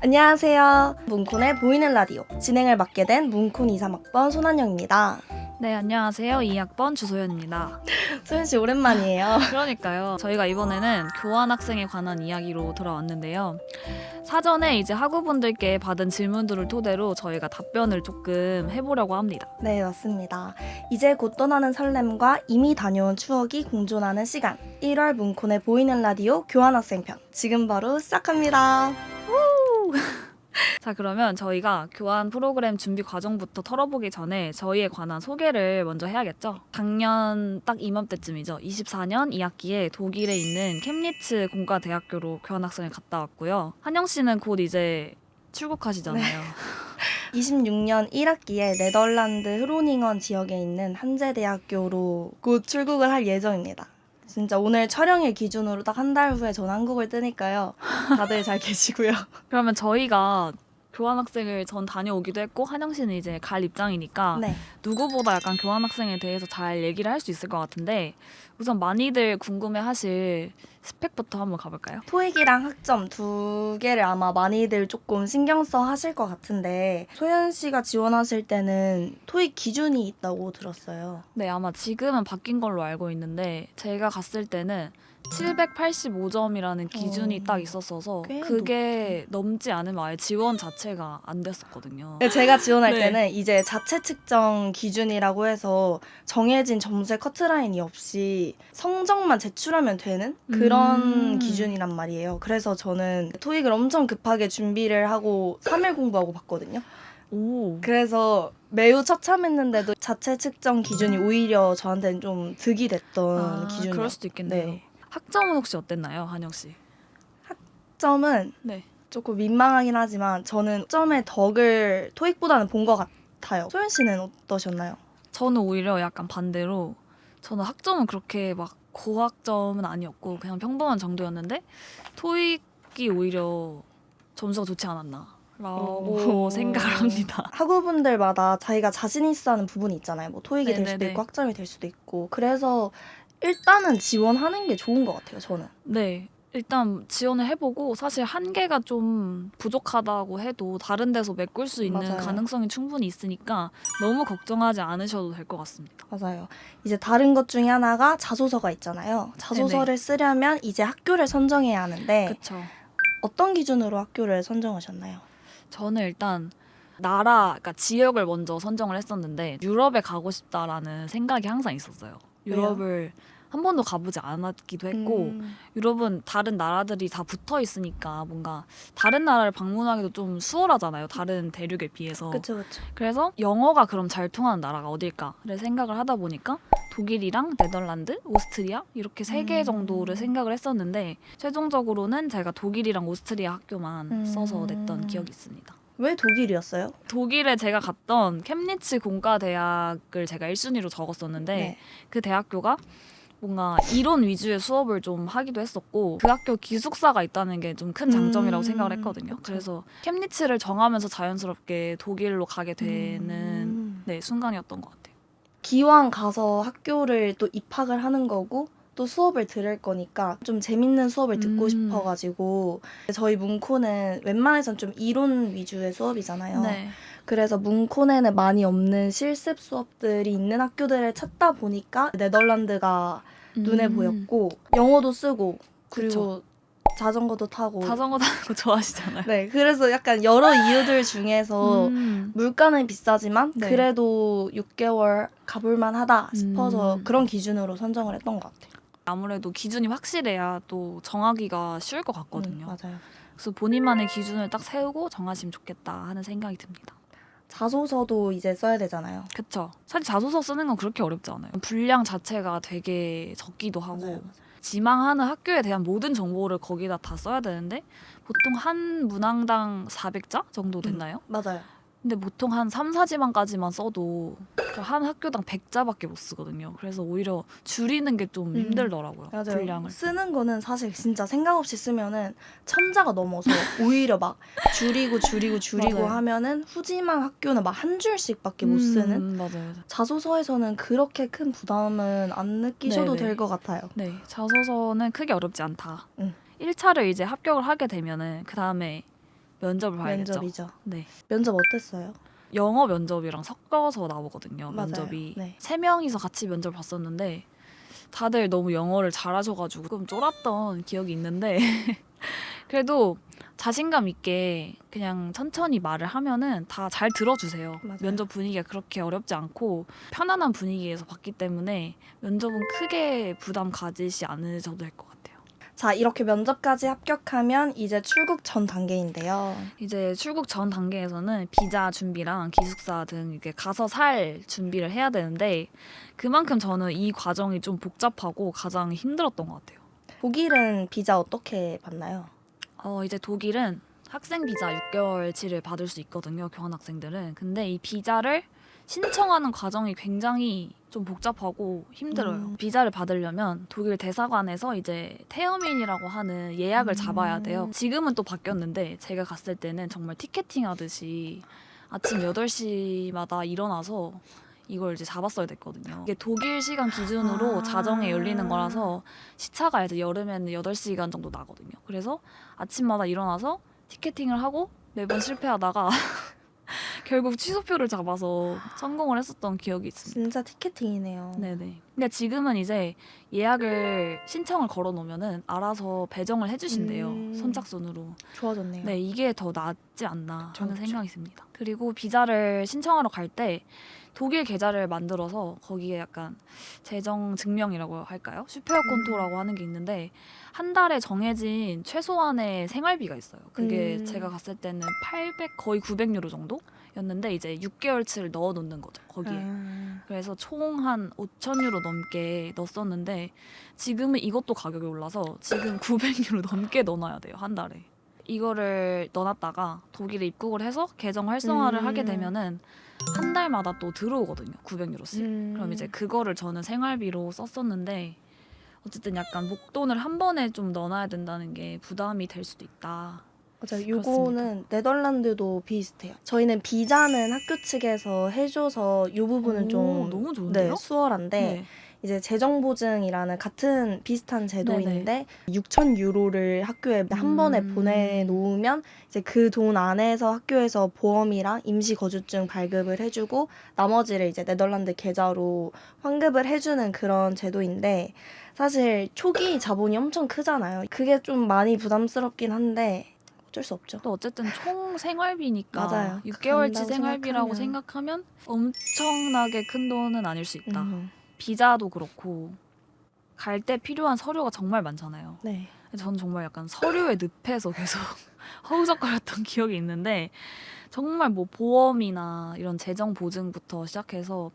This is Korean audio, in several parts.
안녕하세요. 문콘의 보이는 라디오 진행을 맡게 된 문콘 23학번 손한영입니다. 네, 안녕하세요. 2학번 주소연입니다. 소연씨 오랜만이에요. 그러니까요. 저희가 이번에는 교환학생에 관한 이야기로 돌아왔는데요. 사전에 이제 학우분들께 받은 질문들을 토대로 저희가 답변을 조금 해보려고 합니다. 네, 맞습니다. 이제 곧 떠나는 설렘과 이미 다녀온 추억이 공존하는 시간 1월 문콘의 보이는 라디오 교환학생 편 지금 바로 시작합니다. 자, 그러면 저희가 교환 프로그램 준비 과정부터 털어보기 전에 저희에 관한 소개를 먼저 해야겠죠. 작년 딱 이맘때쯤이죠. 24년 2학기에 독일에 있는 켐리츠 공과대학교로 교환학생을 갔다 왔고요. 한영 씨는 곧 이제 출국하시잖아요. 26년 1학기에 네덜란드 흐로닝언 지역에 있는 한제대학교로 곧 출국을 할 예정입니다. 진짜 오늘 촬영일 기준으로 딱 한 달 후에 전 한국을 뜨니까요. 다들 잘 계시고요. 그러면 저희가 교환학생을 전 다녀오기도 했고 한영 씨는 이제 갈 입장이니까 네. 누구보다 약간 교환학생에 대해서 잘 얘기를 할 수 있을 것 같은데 우선 많이들 궁금해하실 스펙부터 한번 가볼까요? 토익이랑 학점 두 개를 아마 많이들 조금 신경 써 하실 것 같은데 소연 씨가 지원하실 때는 토익 기준이 있다고 들었어요. 네, 아마 지금은 바뀐 걸로 알고 있는데 제가 갔을 때는 785점이라는 기준이 딱 있었어서 꽤 그게 넘지 않으면 아예 지원 자체가 안 됐었거든요. 제가 지원할 네. 때는 이제 자체 측정 기준이라고 해서 정해진 점수의 커트라인이 없이 성적만 제출하면 되는 그런 기준이란 말이에요. 그래서 저는 토익을 엄청 급하게 준비를 하고 3일 공부하고 봤거든요. 오. 그래서 매우 처참했는데도 자체 측정 기준이 오히려 저한테는 좀 득이 됐던 기준이에요. 그럴 수도 있겠네요. 네. 학점은 혹시 어땠나요, 한영 씨? 학점은 네. 조금 민망하긴 하지만 저는 점의 덕을 토익보다는 본 것 같아요. 소연 씨는 어떠셨나요? 저는 오히려 약간 반대로 저는 학점은 그렇게 막 고학점은 아니었고 그냥 평범한 정도였는데 토익이 오히려 점수가 좋지 않았나라고 오. 생각을 합니다. 학우분들마다 자기가 자신 있어 하는 부분이 있잖아요. 뭐 토익이 될 수도 네네네. 있고 학점이 될 수도 있고. 그래서 일단은 지원하는 게 좋은 것 같아요, 저는. 네. 일단 지원을 해보고 사실 한 개가 좀 부족하다고 해도 다른 데서 메꿀 수 있는 맞아요. 가능성이 충분히 있으니까 너무 걱정하지 않으셔도 될 것 같습니다. 맞아요. 이제 다른 것 중에 하나가 자소서가 있잖아요. 자소서를 쓰려면 이제 학교를 선정해야 하는데 그렇죠. 어떤 기준으로 학교를 선정하셨나요? 저는 일단 그러니까 지역을 먼저 선정을 했었는데 유럽에 가고 싶다라는 생각이 항상 있었어요. 유럽을 한 번도 가보지 않았기도 했고 유럽은 다른 나라들이 다 붙어 있으니까 뭔가 다른 나라를 방문하기도 좀 수월하잖아요. 다른 대륙에 비해서. 그쵸, 그쵸. 그래서 영어가 그럼 잘 통하는 나라가 어딜까를 생각을 하다 보니까 독일이랑 네덜란드, 오스트리아 이렇게 3개 정도를 생각을 했었는데 최종적으로는 제가 독일이랑 오스트리아 학교만 써서 냈던 기억이 있습니다. 왜 독일이었어요? 독일에 제가 갔던 켐리츠 공과대학을 제가 1순위로 적었었는데 네. 그 대학교가 뭔가 이론 위주의 수업을 좀 하기도 했었고 그 학교 기숙사가 있다는 게 좀 큰 장점이라고 생각을 했거든요. 그쵸. 그래서 켐리츠를 정하면서 자연스럽게 독일로 가게 되는 순간이었던 것 같아요. 기왕 가서 학교를 또 입학을 하는 거고 또 수업을 들을 거니까 좀 재밌는 수업을 듣고 싶어가지고 저희 문코는 웬만해선 좀 이론 위주의 수업이잖아요. 네. 그래서 문콘에는 많이 없는 실습 수업들이 있는 학교들을 찾다 보니까 네덜란드가 눈에 보였고 영어도 쓰고 그리고 자전거도 타고 자전거 타는 거 좋아하시잖아요. 네, 그래서 약간 여러 이유들 중에서 물가는 비싸지만 네. 그래도 6개월 가볼만 하다 싶어서 그런 기준으로 선정을 했던 것 같아요. 아무래도 기준이 확실해야 또 정하기가 쉬울 것 같거든요. 맞아요. 그래서 본인만의 기준을 딱 세우고 정하시면 좋겠다 하는 생각이 듭니다. 자소서도 이제 써야 되잖아요. 그쵸. 사실 자소서 쓰는 건 그렇게 어렵지 않아요. 분량 자체가 되게 적기도 하고 맞아요. 지망하는 학교에 대한 모든 정보를 거기다 다 써야 되는데 보통 한 문항당 400자 정도 됐나요? 맞아요. 근데 보통 한 3, 4지망까지만 써도 한 학교당 100자밖에 못 쓰거든요. 그래서 오히려 줄이는 게 좀 힘들더라고요. 맞아요. 분량을. 쓰는 거는 사실 진짜 생각 없이 쓰면은 1000자가 넘어서 오히려 막 줄이고 맞아요. 하면은 후지망 학교는 막 한 줄씩밖에 못 쓰는 맞아요. 자소서에서는 그렇게 큰 부담은 안 느끼셔도 네네. 될 것 같아요. 네, 자소서는 크게 어렵지 않다. 응. 1차를 이제 합격을 하게 되면은 그 다음에 면접을 봐야겠죠. 면접이죠. 네. 면접 어땠어요? 영어 면접이랑 섞어서 나오거든요. 맞아요. 면접이. 네. 3명이서 같이 면접을 봤었는데 다들 너무 영어를 잘하셔가지고 조금 쫄았던 기억이 있는데 그래도 자신감 있게 그냥 천천히 말을 하면은 다 잘 들어주세요. 맞아요. 면접 분위기가 그렇게 어렵지 않고 편안한 분위기에서 봤기 때문에 면접은 크게 부담 가지시 않으셔도 될 것 같아요. 자, 이렇게 면접까지 합격하면 이제 출국 전 단계인데요. 이제 출국 전 단계에서는 비자 준비랑 기숙사 등 이렇게 가서 살 준비를 해야 되는데 그만큼 저는 이 과정이 좀 복잡하고 가장 힘들었던 것 같아요. 독일은 비자 어떻게 받나요? 이제 독일은 학생 비자 6개월치를 받을 수 있거든요. 교환학생들은. 근데 이 비자를 신청하는 과정이 굉장히 좀 복잡하고 힘들어요. 비자를 받으려면 독일 대사관에서 이제 태어민이라고 하는 예약을 잡아야 돼요. 지금은 또 바뀌었는데 제가 갔을 때는 정말 티켓팅 하듯이 아침 8시마다 일어나서 이걸 이제 잡았어야 됐거든요. 이게 독일 시간 기준으로 자정에 열리는 거라서 시차가 이제 여름에는 8시간 정도 나거든요. 그래서 아침마다 일어나서 티켓팅을 하고 매번 실패하다가 결국 취소표를 잡아서 성공을 했었던 기억이 있습니다. 진짜 티켓팅이네요. 네네. 근데 지금은 이제 예약을 신청을 걸어 놓으면은 알아서 배정을 해주신대요. 선착순으로. 좋아졌네요. 네, 이게 더 낫지 않나 하는 그렇죠. 생각이 듭니다. 그리고 비자를 신청하러 갈 때 독일 계좌를 만들어서 거기에 약간 재정 증명이라고 할까요? 슈페어 콘토라고 하는 게 있는데 한 달에 정해진 최소한의 생활비가 있어요. 그게 제가 갔을 때는 800 거의 900유로 정도였는데 이제 6개월치를 넣어 놓는 거죠. 거기에. 그래서 총 한 5,000유로 넘게 넣었었는데 지금은 이것도 가격이 올라서 지금 900유로 넘게 넣어놔야 돼요. 한 달에. 이거를 넣어놨다가 독일에 입국을 해서 계정 활성화를 하게 되면은 한 달마다 또 들어오거든요. 900유로씩. 그럼 이제 그거를 저는 생활비로 썼었는데 어쨌든 약간 목돈을 한 번에 좀 넣어놔야 된다는 게 부담이 될 수도 있다. 맞아요. 요거는 네덜란드도 비슷해요. 저희는 비자는 학교 측에서 해줘서 이 부분은 오, 좀 너무 좋은데요? 네, 수월한데 네. 이제 재정보증이라는 같은 비슷한 제도 네네. 있는데 6,000유로를 학교에 한 번에 보내놓으면 이제 그 돈 안에서 학교에서 보험이랑 임시거주증 발급을 해주고 나머지를 이제 네덜란드 계좌로 환급을 해주는 그런 제도인데 사실 초기 자본이 엄청 크잖아요. 그게 좀 많이 부담스럽긴 한데 어쩔 수 없죠. 또 어쨌든 총 생활비니까 맞아요. 6개월치 간다고 생활비라고 생각하면 엄청나게 큰 돈은 아닐 수 있다. 비자도 그렇고 갈 때 필요한 서류가 정말 많잖아요. 네. 저는 정말 약간 서류에 늪에서 계속 허우적거렸던 기억이 있는데 정말 뭐 보험이나 이런 재정 보증부터 시작해서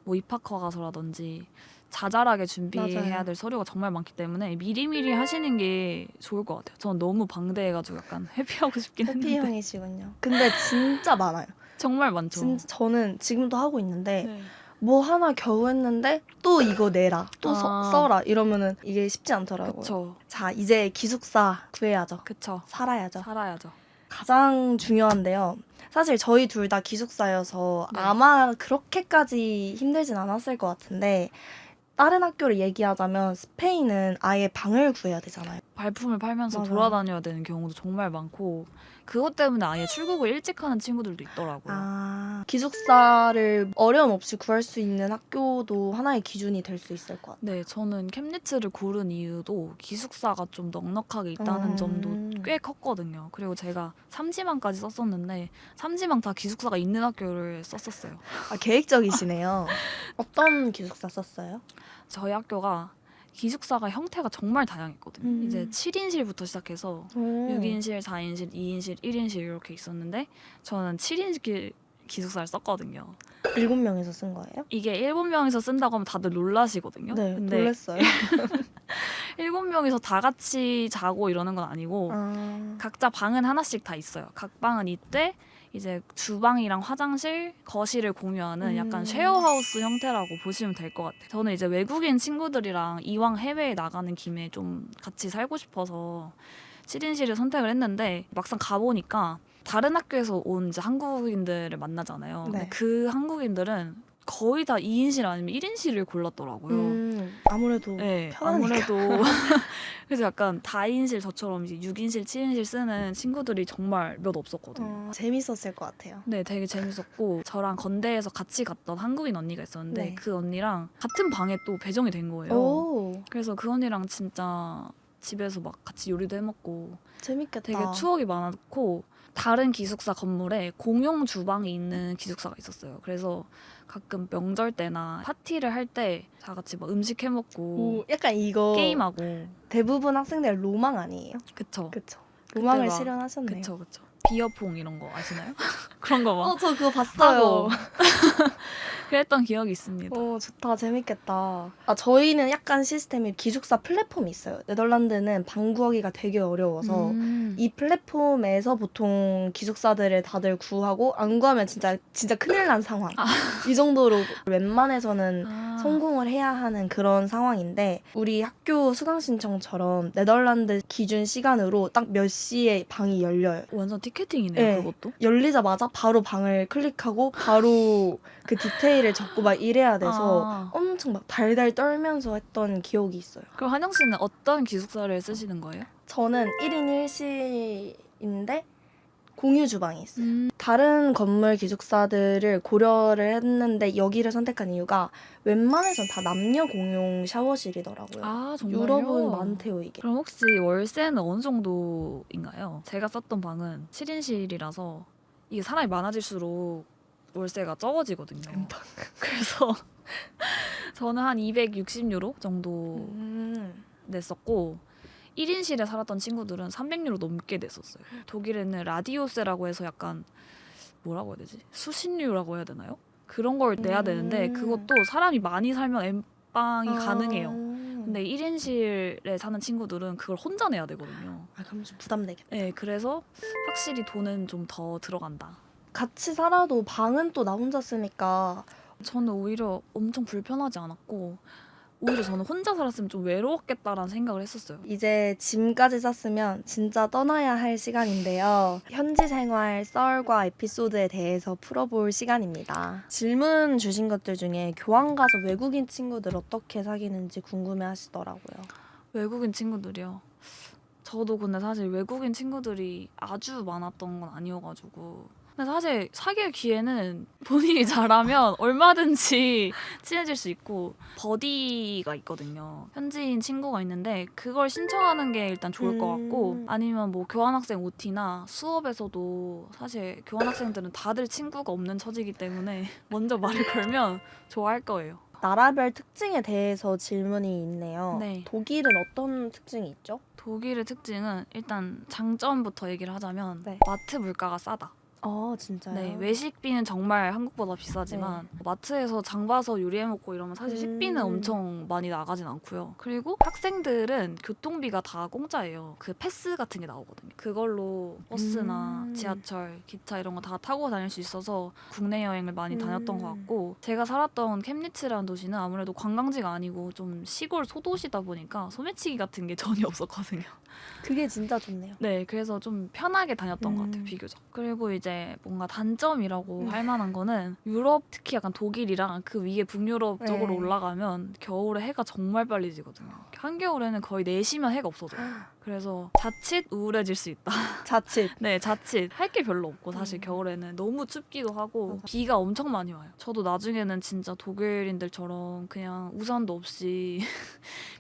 뭐 입학 허가서라든지 자잘하게 준비해야 맞아요. 될 서류가 정말 많기 때문에 미리미리 하시는 게 좋을 것 같아요. 저는 너무 방대해가지고 약간 회피하고 싶긴 했는데 해피형이시군요. 근데 진짜 많아요. 정말 많죠. 진짜 저는 지금도 하고 있는데 네. 뭐 하나 겨우 했는데 또 이거 내라 또 써라 이러면은 이게 쉽지 않더라고요. 그쵸. 자 이제 기숙사 구해야죠. 그쵸. 살아야죠. 살아야죠. 가장 중요한데요. 사실 저희 둘 다 기숙사여서 네. 아마 그렇게까지 힘들진 않았을 것 같은데 다른 학교를 얘기하자면 스페인은 아예 방을 구해야 되잖아요. 발품을 팔면서 맞아요. 돌아다녀야 되는 경우도 정말 많고 그것 때문에 아예 출국을 일찍 하는 친구들도 있더라고요. 기숙사를 어려움 없이 구할 수 있는 학교도 하나의 기준이 될 수 있을 것 같아요. 네, 저는 캠리츠를 고른 이유도 기숙사가 좀 넉넉하게 있다는 점도 꽤 컸거든요. 그리고 제가 3지망까지 썼었는데 3지망 다 기숙사가 있는 학교를 썼었어요. 계획적이시네요. 어떤 기숙사 썼어요? 저희 학교가 기숙사가 형태가 정말 다양했거든요. 이제 7인실부터 시작해서 6인실, 4인실, 2인실, 1인실 이렇게 있었는데 저는 7인실 기숙사를 썼거든요. 7명이서 쓴 거예요? 이게 7명이서 쓴다고 하면 다들 놀라시거든요. 네, 근데 놀랐어요. 7명이서 다 같이 자고 이러는 건 아니고 각자 방은 하나씩 다 있어요. 각 방은 있되 이제 주방이랑 화장실, 거실을 공유하는 약간 쉐어하우스 형태라고 보시면 될 것 같아요. 저는 이제 외국인 친구들이랑 이왕 해외에 나가는 김에 좀 같이 살고 싶어서 7인실을 선택을 했는데 막상 가보니까 다른 학교에서 온 이제 한국인들을 만나잖아요. 네. 근데 그 한국인들은 거의 다 2인실 아니면 1인실을 골랐더라고요. 아무래도 네, 편하니까. 아무래도 그래서 약간 다인실 저처럼 이제 6인실, 7인실 쓰는 친구들이 정말 몇 없었거든요. 재밌었을 것 같아요. 네, 되게 재밌었고 저랑 건대에서 같이 갔던 한국인 언니가 있었는데 네. 그 언니랑 같은 방에 또 배정이 된 거예요. 오, 그래서 그 언니랑 진짜 집에서 막 같이 요리도 해먹고 재밌겠다. 되게 추억이 많았고 다른 기숙사 건물에 공용 주방이 있는 기숙사가 있었어요. 그래서 가끔 명절 때나 파티를 할 때 다 같이 막 음식 해먹고 오, 약간 이거 게임하고 대부분 학생들 로망 아니에요? 그쵸. 그쵸. 로망을 막- 실현하셨네요. 그쵸. 비어퐁 이런 거 아시나요? 그런 거 막 저 그거 봤어요. 하고 그랬던 기억이 있습니다. 좋다. 재밌겠다. 저희는 약간 시스템이 기숙사 플랫폼이 있어요. 네덜란드는 방 구하기가 되게 어려워서 이 플랫폼에서 보통 기숙사들을 다들 구하고 안 구하면 진짜 큰일 난 상황. 이 정도로 웬만해서는 성공을 해야 하는 그런 상황인데 우리 학교 수강 신청처럼 네덜란드 기준 시간으로 딱 몇 시에 방이 열려요. 완전 티켓팅이네요. 네. 그것도. 열리자마자 바로 방을 클릭하고 바로 그 디테일을 적고 막 이래야 돼서 엄청 막 달달 떨면서 했던 기억이 있어요. 그럼 한영 씨는 어떤 기숙사를 쓰시는 거예요? 저는 1인 1실인데 공유 주방이 있어요. 다른 건물 기숙사들을 고려를 했는데 여기를 선택한 이유가 웬만해선 다 남녀 공용 샤워실이더라고요. 정말요? 유럽은 많대요 이게. 그럼 혹시 월세는 어느 정도인가요? 제가 썼던 방은 7인실이라서 이게 사람이 많아질수록 월세가 적어지거든요. 그래서 저는 한 260유로 정도 냈었고 1인실에 살았던 친구들은 300유로 넘게 냈었어요. 독일에는 라디오세라고 해서 약간 뭐라고 해야 되지? 수신료라고 해야 되나요? 그런 걸 내야 되는데 그것도 사람이 많이 살면 N방이 가능해요. 근데 1인실에 사는 친구들은 그걸 혼자 내야 되거든요. 그럼 좀 부담되겠다. 네, 그래서 확실히 돈은 좀 더 들어간다. 같이 살아도 방은 또 나 혼자 쓰니까 저는 오히려 엄청 불편하지 않았고 오히려 저는 혼자 살았으면 좀 외로웠겠다라는 생각을 했었어요. 이제 짐까지 쌌으면 진짜 떠나야 할 시간인데요. 현지 생활 썰과 에피소드에 대해서 풀어볼 시간입니다. 질문 주신 것들 중에 교환 가서 외국인 친구들 어떻게 사귀는지 궁금해 하시더라고요. 외국인 친구들이요. 저도 근데 사실 외국인 친구들이 아주 많았던 건 아니어가지고 근데 사실 사귈 기회는 본인이 잘하면 얼마든지 친해질 수 있고 버디가 있거든요. 현지인 친구가 있는데 그걸 신청하는 게 일단 좋을 것 같고 아니면 뭐 교환학생 OT나 수업에서도 사실 교환학생들은 다들 친구가 없는 처지이기 때문에 먼저 말을 걸면 좋아할 거예요. 나라별 특징에 대해서 질문이 있네요. 네. 독일은 어떤 특징이 있죠? 독일의 특징은 일단 장점부터 얘기를 하자면 네. 마트 물가가 싸다. 진짜요? 네, 외식비는 정말 한국보다 비싸지만 마트에서 장 봐서 요리해 먹고 이러면 사실 식비는 엄청 많이 나가진 않고요. 그리고 학생들은 교통비가 다 공짜예요. 그 패스 같은 게 나오거든요. 그걸로 버스나 지하철, 기차 이런 거 다 타고 다닐 수 있어서 국내 여행을 많이 다녔던 것 같고 제가 살았던 켐니츠라는 도시는 아무래도 관광지가 아니고 좀 시골 소도시다 보니까 소매치기 같은 게 전혀 없었거든요. 그게 진짜 좋네요. 네, 그래서 좀 편하게 다녔던 것 같아요, 비교적. 그리고 이제 뭔가 단점이라고 할 만한 거는 유럽, 특히 약간 독일이랑 그 위에 북유럽 쪽으로 올라가면 겨울에 해가 정말 빨리 지거든요. 한겨울에는 거의 4시면 해가 없어져요. 그래서 자칫 우울해질 수 있다. 자칫. 네, 자칫 할 게 별로 없고 사실 겨울에는 너무 춥기도 하고 비가 엄청 많이 와요. 저도 나중에는 진짜 독일인들처럼 그냥 우산도 없이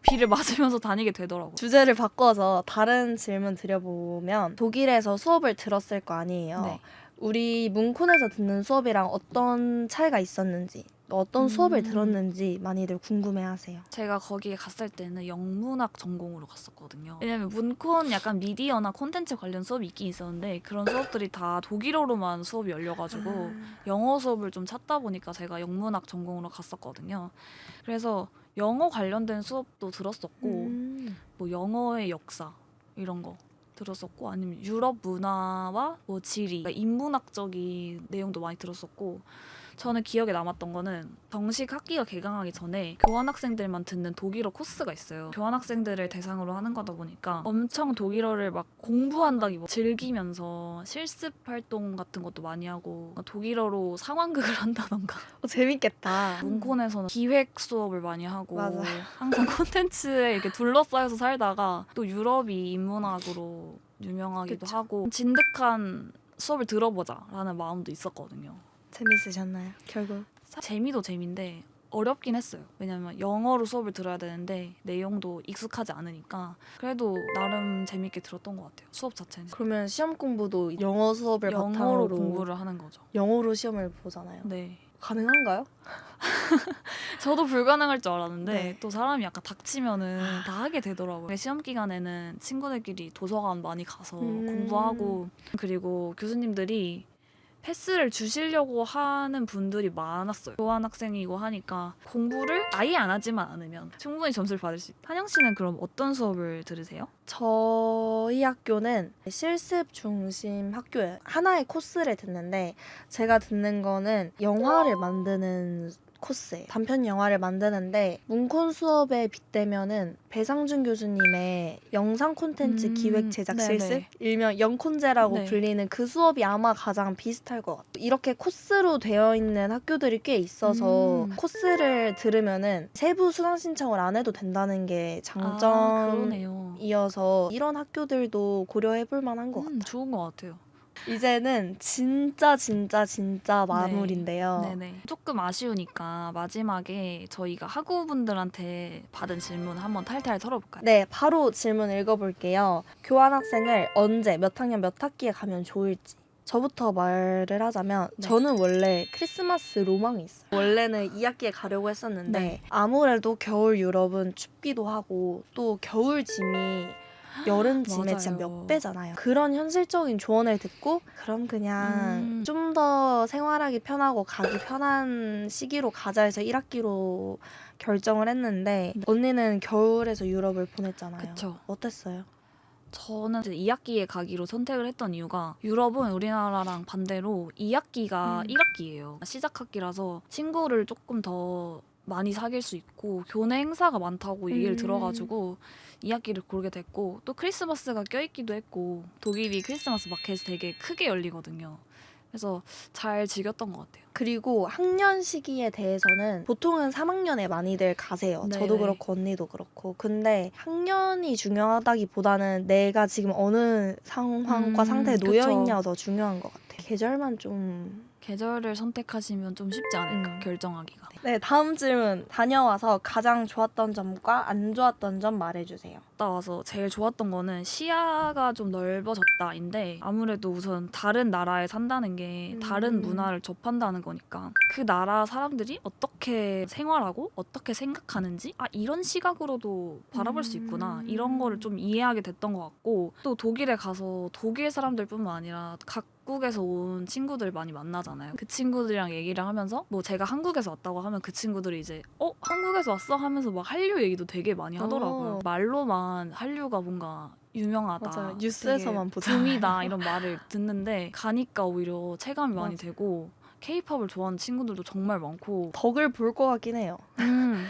비를 맞으면서 다니게 되더라고요. 주제를 바꿔서 다른 질문 드려보면 독일에서 수업을 들었을 거 아니에요. 네. 우리 문콘에서 듣는 수업이랑 어떤 차이가 있었는지 어떤 수업을 들었는지 많이들 궁금해하세요. 제가 거기에 갔을 때는 영문학 전공으로 갔었거든요. 왜냐면 문콘 약간 미디어나 콘텐츠 관련 수업이 있긴 있었는데 그런 수업들이 다 독일어로만 수업이 열려가지고 영어 수업을 좀 찾다 보니까 제가 영문학 전공으로 갔었거든요. 그래서 영어 관련된 수업도 들었었고 뭐 영어의 역사 이런 거 들었었고 아니면 유럽 문화와 뭐 지리, 그러니까 인문학적인 내용도 많이 들었었고 저는 기억에 남았던 거는 정식 학기가 개강하기 전에 교환학생들만 듣는 독일어 코스가 있어요. 교환학생들을 대상으로 하는 거다 보니까 엄청 독일어를 막 공부한다기보다 즐기면서 실습 활동 같은 것도 많이 하고 독일어로 상황극을 한다던가 재밌겠다. 문콘에서는 기획 수업을 많이 하고 맞아요. 항상 콘텐츠에 이렇게 둘러싸여서 살다가 또 유럽이 인문학으로 유명하기도 그쵸. 하고 진득한 수업을 들어보자라는 마음도 있었거든요. 재밌으셨나요? 결국. 재미도 재미인데 어렵긴 했어요. 왜냐면 영어로 수업을 들어야 되는데 내용도 익숙하지 않으니까 그래도 나름 재밌게 들었던 것 같아요. 수업 자체는. 그러면 시험 공부도 영어 수업을 영어로 바탕으로 공부를 하는 거죠. 영어로 시험을 보잖아요. 네. 가능한가요? 저도 불가능할 줄 알았는데 네. 또 사람이 약간 닥치면은 다 하게 되더라고요. 시험 기간에는 친구들끼리 도서관 많이 가서 공부하고 그리고 교수님들이 패스를 주시려고 하는 분들이 많았어요. 교환학생이고 하니까 공부를 아예 안 하지만 않으면 충분히 점수를 받을 수 있다. 한영 씨는 그럼 어떤 수업을 들으세요? 저희 학교는 실습 중심 학교예요. 하나의 코스를 듣는데 제가 듣는 거는 영화를 만드는 코스예요. 단편 영화를 만드는데 문콘 수업에 빗대면은 배상준 교수님의 영상 콘텐츠 기획 제작 네네. 실습 일명 영콘제라고 네. 불리는 그 수업이 아마 가장 비슷할 것 같아요. 이렇게 코스로 되어 있는 학교들이 꽤 있어서 코스를 들으면은 세부 수강 신청을 안 해도 된다는 게 그러네요. 장점이어서 이런 학교들도 고려해볼 만한 것 같아요. 좋은 것 같아요. 이제는 진짜 마무리인데요. 네네. 조금 아쉬우니까 마지막에 저희가 학우분들한테 받은 질문 한번 탈탈 털어볼까요? 네, 바로 질문 읽어볼게요. 교환학생을 언제, 몇 학년, 몇 학기에 가면 좋을지. 저부터 말을 하자면 네. 저는 원래 크리스마스 로망이 있어요. 원래는 2학기에 가려고 했었는데 네. 아무래도 겨울 유럽은 춥기도 하고 또 겨울 짐이 여름 짐의 진짜 맞아요. 몇 배잖아요. 그런 현실적인 조언을 듣고 그럼 그냥 좀 더 생활하기 편하고 가기 편한 시기로 가자 해서 1학기로 결정을 했는데 언니는 겨울에서 유럽을 보냈잖아요. 그쵸. 어땠어요? 저는 이제 2학기에 가기로 선택을 했던 이유가 유럽은 우리나라랑 반대로 2학기가 1학기예요. 시작학기라서 친구를 조금 더 많이 사귈 수 있고 교내 행사가 많다고 얘기를 들어가지고 2학기를 고르게 됐고 또 크리스마스가 껴있기도 했고 독일이 크리스마스 마켓이 되게 크게 열리거든요. 그래서 잘 즐겼던 것 같아요. 그리고 학년 시기에 대해서는 보통은 3학년에 많이들 가세요. 네네. 저도 그렇고 언니도 그렇고. 근데 학년이 중요하다기보다는 내가 지금 어느 상황과 상태에 놓여 있냐가 더 중요한 것 같아요. 계절만 좀... 계절을 선택하시면 좀 쉽지 않을까 결정하기가. 네, 다음 질문. 다녀와서 가장 좋았던 점과 안 좋았던 점 말해주세요. 갔다 와서 제일 좋았던 거는 시야가 좀 넓어졌다인데 아무래도 우선 다른 나라에 산다는 게 다른 문화를 접한다는 거니까 그 나라 사람들이 어떻게 생활하고 어떻게 생각하는지 이런 시각으로도 바라볼 수 있구나 이런 거를 좀 이해하게 됐던 것 같고 또 독일에 가서 독일 사람들뿐만 아니라 각국에서 온 친구들 많이 만나잖아요. 그 친구들이랑 얘기를 하면서 뭐 제가 한국에서 왔다고 하면 그 친구들이 이제 한국에서 왔어? 하면서 막 한류 얘기도 되게 많이 하더라고요. 말로만 한류가 뭔가 유명하다. 맞아요. 뉴스에서만 보잖아요. 붐이다 이런 말을 듣는데 가니까 오히려 체감이 많이 되고 K-팝을 좋아하는 친구들도 정말 많고 덕을 볼 것 같긴 해요.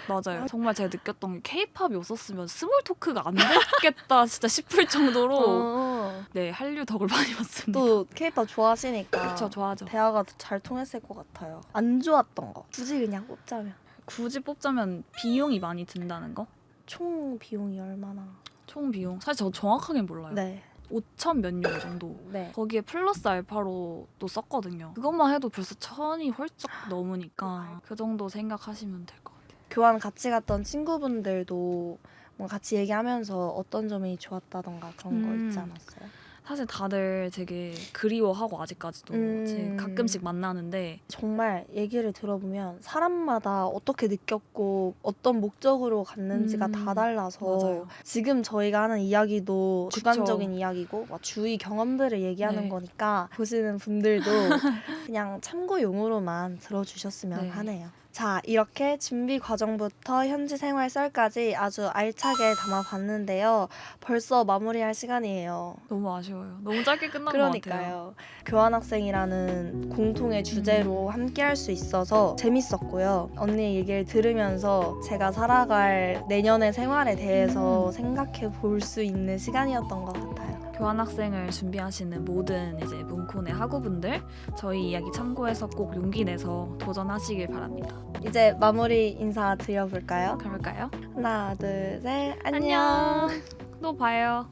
맞아요. 정말 제가 느꼈던 게 K-팝이 없었으면 스몰 토크가 안 됐겠다 진짜 싶을 정도로 네 한류 덕을 많이 봤습니다. 또 K-pop 좋아하시니까 그렇죠, 좋아하죠. 대화가 잘 통했을 것 같아요. 안 좋았던 거 굳이 그냥 꼽자면 굳이 뽑자면 비용이 많이 든다는 거? 총 비용이 얼마나? 총 비용 사실 저 정확하게 몰라요. 네. 5천 몇 유로 정도. 네. 거기에 플러스 알파로 또 썼거든요. 그것만 해도 벌써 1,000이 훌쩍 넘으니까 그 정도 생각하시면 될 것 같아요. 교환 같이 갔던 친구분들도 뭐 같이 얘기하면서 어떤 점이 좋았다던가 그런 거 있지 않았어요? 사실 다들 되게 그리워하고 아직까지도 제 가끔씩 만나는데 정말 얘기를 들어보면 사람마다 어떻게 느꼈고 어떤 목적으로 갔는지가 다 달라서 맞아요. 지금 저희가 하는 이야기도 그쵸. 주관적인 이야기고 주위 경험들을 얘기하는 네. 거니까 보시는 분들도 그냥 참고용으로만 들어주셨으면 네. 하네요. 자, 이렇게 준비 과정부터 현지 생활 썰까지 아주 알차게 담아봤는데요. 벌써 마무리할 시간이에요. 너무 아쉬워요. 너무 짧게 끝난 것 같아요. 그러니까요. 교환학생이라는 공통의 주제로 함께 할 수 있어서 재밌었고요. 언니의 얘기를 들으면서 제가 살아갈 내년의 생활에 대해서 생각해 볼 수 있는 시간이었던 것 같아요. 교환학생을 준비하시는 모든 이제 문코네 학우분들 저희 이야기 참고해서 꼭 용기 내서 도전하시길 바랍니다. 이제 마무리 인사 드려볼까요? 그럴까요? 하나, 둘, 셋, 안녕. 또 봐요.